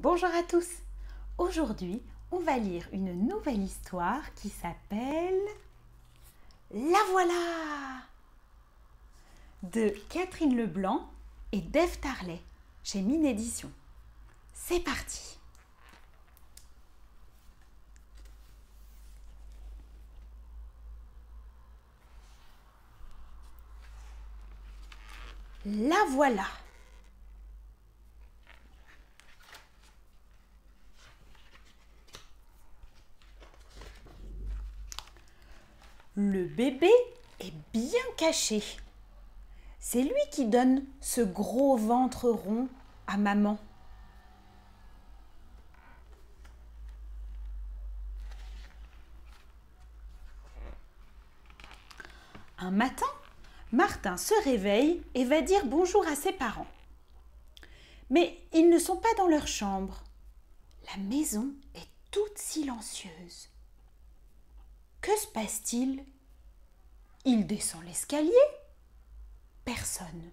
Bonjour à tous. Aujourd'hui, on va lire une nouvelle histoire qui s'appelle La voilà de Catherine Leblanc et Dave Tarlet chez Mine Édition. C'est parti. La voilà. Le bébé est bien caché. C'est lui qui donne ce gros ventre rond à maman. Un matin, Martin se réveille et va dire bonjour à ses parents. Mais ils ne sont pas dans leur chambre. La maison est toute silencieuse. Que se passe-t-il? Il descend l'escalier. Personne.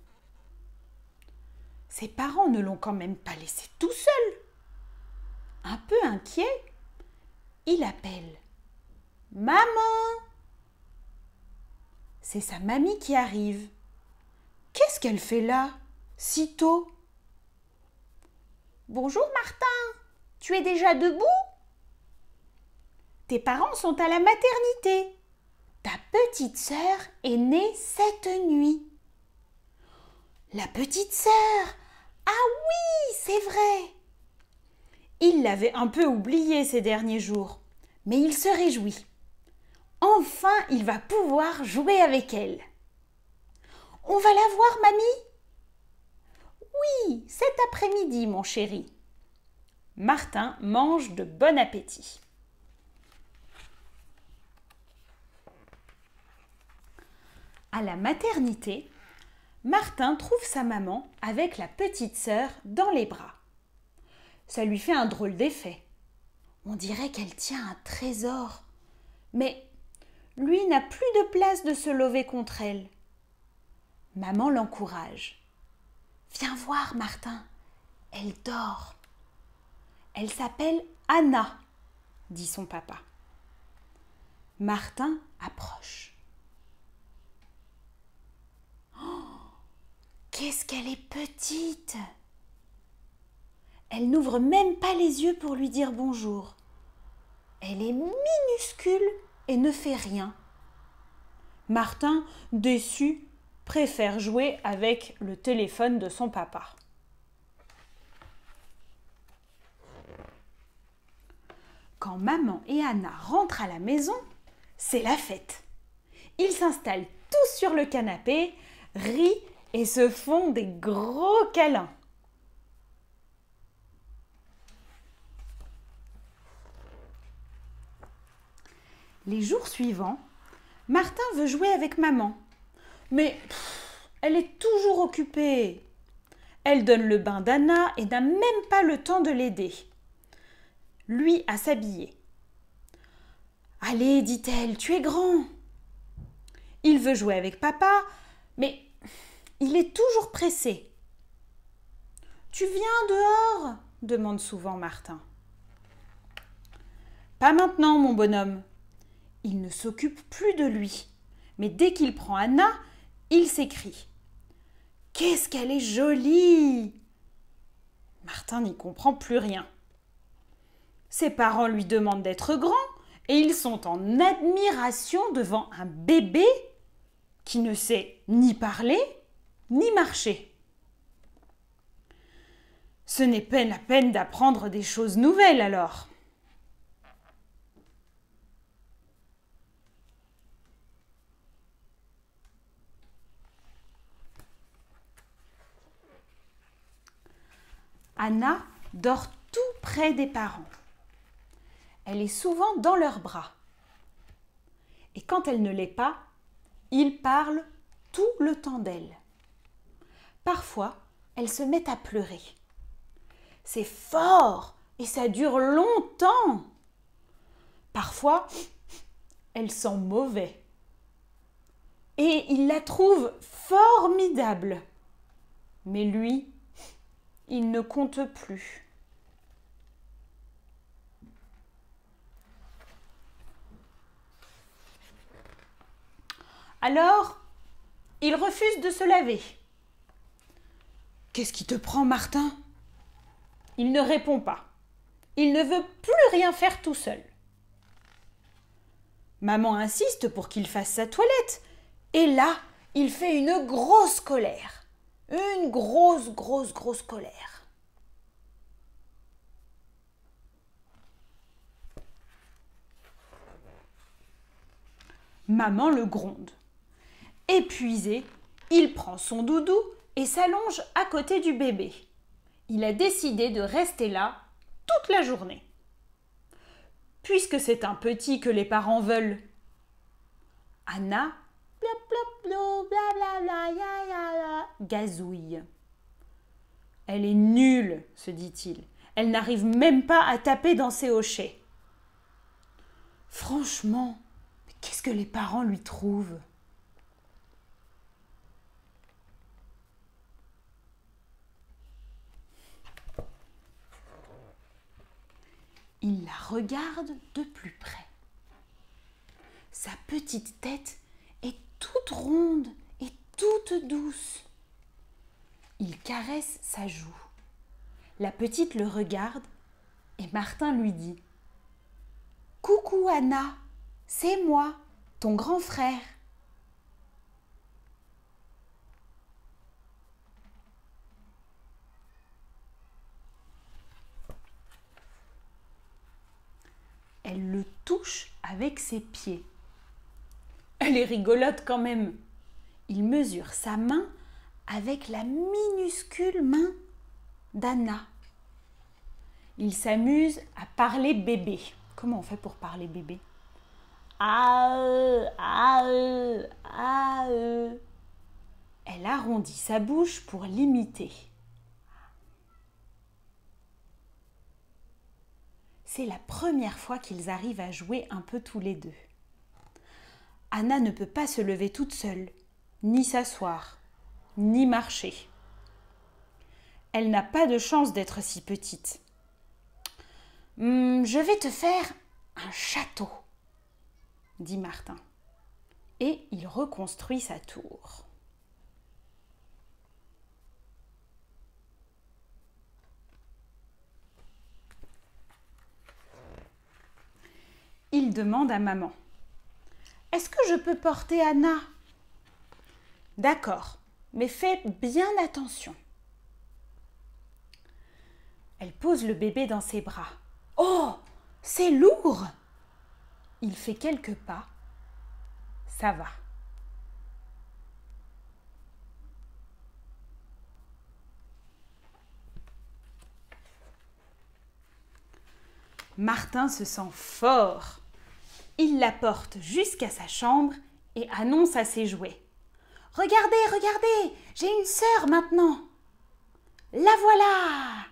Ses parents ne l'ont quand même pas laissé tout seul. Un peu inquiet, il appelle « Maman !» C'est sa mamie qui arrive. Qu'est-ce qu'elle fait là, si tôt? « Bonjour Martin, tu es déjà debout? Tes parents sont à la maternité. Ta petite sœur est née cette nuit. » La petite sœur! Ah oui, c'est vrai! Il l'avait un peu oubliée ces derniers jours, mais il se réjouit. Enfin, il va pouvoir jouer avec elle. On va la voir, mamie? Oui, cet après-midi, mon chéri. Martin mange de bon appétit. À la maternité, Martin trouve sa maman avec la petite sœur dans les bras. Ça lui fait un drôle d'effet. On dirait qu'elle tient un trésor. Mais lui n'a plus de place de se lever contre elle. Maman l'encourage. « Viens voir, Martin, elle dort. »« Elle s'appelle Anna, » dit son papa. Martin approche. Qu'est-ce qu'elle est petite! Elle n'ouvre même pas les yeux pour lui dire bonjour. Elle est minuscule et ne fait rien. Martin, déçu, préfère jouer avec le téléphone de son papa. Quand maman et Anna rentrent à la maison, c'est la fête. Ils s'installent tous sur le canapé, rient et se font des gros câlins. Les jours suivants, Martin veut jouer avec maman. Mais elle est toujours occupée. Elle donne le bain d'Anna et n'a même pas le temps de l'aider. Lui à s'habiller. « Allez, dit-elle, tu es grand. » Il veut jouer avec papa, mais il est toujours pressé. « Tu viens dehors ?» demande souvent Martin. « Pas maintenant, mon bonhomme. » Il ne s'occupe plus de lui. Mais dès qu'il prend Anna, il s'écrie « Qu'est-ce qu'elle est jolie !» Martin n'y comprend plus rien. Ses parents lui demandent d'être grand et ils sont en admiration devant un bébé qui ne sait ni parler ni marcher. Ce n'est pas la peine d'apprendre des choses nouvelles alors. Anna dort tout près des parents. Elle est souvent dans leurs bras. Et quand elle ne l'est pas, ils parlent tout le temps d'elle. Parfois, elle se met à pleurer. C'est fort et ça dure longtemps. Parfois, elle sent mauvais. Et il la trouve formidable. Mais lui, il ne compte plus. Alors, il refuse de se laver. « Qu'est-ce qui te prend, Martin ?» Il ne répond pas. Il ne veut plus rien faire tout seul. Maman insiste pour qu'il fasse sa toilette. Et là, il fait une grosse colère. Une grosse colère. Maman le gronde. Épuisé, il prend son doudou et s'allonge à côté du bébé. Il a décidé de rester là toute la journée. Puisque c'est un petit que les parents veulent. Anna gazouille. Elle est nulle, se dit-il. Elle n'arrive même pas à taper dans ses hochets. Franchement, qu'est-ce que les parents lui trouvent ? Il la regarde de plus près. Sa petite tête est toute ronde et toute douce. Il caresse sa joue. La petite le regarde et Martin lui dit « Coucou Anna, c'est moi, ton grand frère. » Elle le touche avec ses pieds. Elle est rigolote quand même. Il mesure sa main avec la minuscule main d'Anna. Il s'amuse à parler bébé. Comment on fait pour parler bébé ? Elle arrondit sa bouche pour l'imiter. C'est la première fois qu'ils arrivent à jouer un peu tous les deux. Anna ne peut pas se lever toute seule, ni s'asseoir, ni marcher. Elle n'a pas de chance d'être si petite. « Je vais te faire un château, » dit Martin. Et il reconstruit sa tour. Il demande à maman « Est-ce que je peux porter Anna ?»« D'accord, mais fais bien attention. » Elle pose le bébé dans ses bras. « Oh, c'est lourd !» Il fait quelques pas. Ça va. Martin se sent fort. Il la porte jusqu'à sa chambre et annonce à ses jouets. « Regardez, regardez, j'ai une sœur maintenant. La voilà !»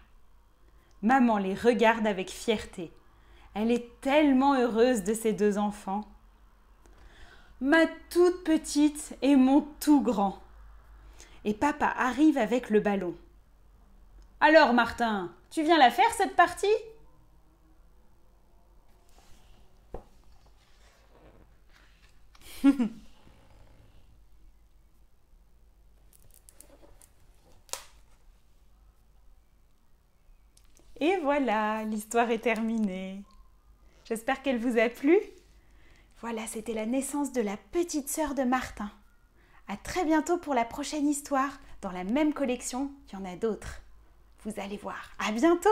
Maman les regarde avec fierté. Elle est tellement heureuse de ses deux enfants. « Ma toute petite et mon tout grand. » Et papa arrive avec le ballon. « Alors Martin, tu viens la faire cette partie ? » Et voilà, l'histoire est terminée. J'espère qu'elle vous a plu. Voilà, c'était la naissance de la petite sœur de Martin. À très bientôt pour la prochaine histoire. Dans la même collection, il y en a d'autres. Vous allez voir. À bientôt!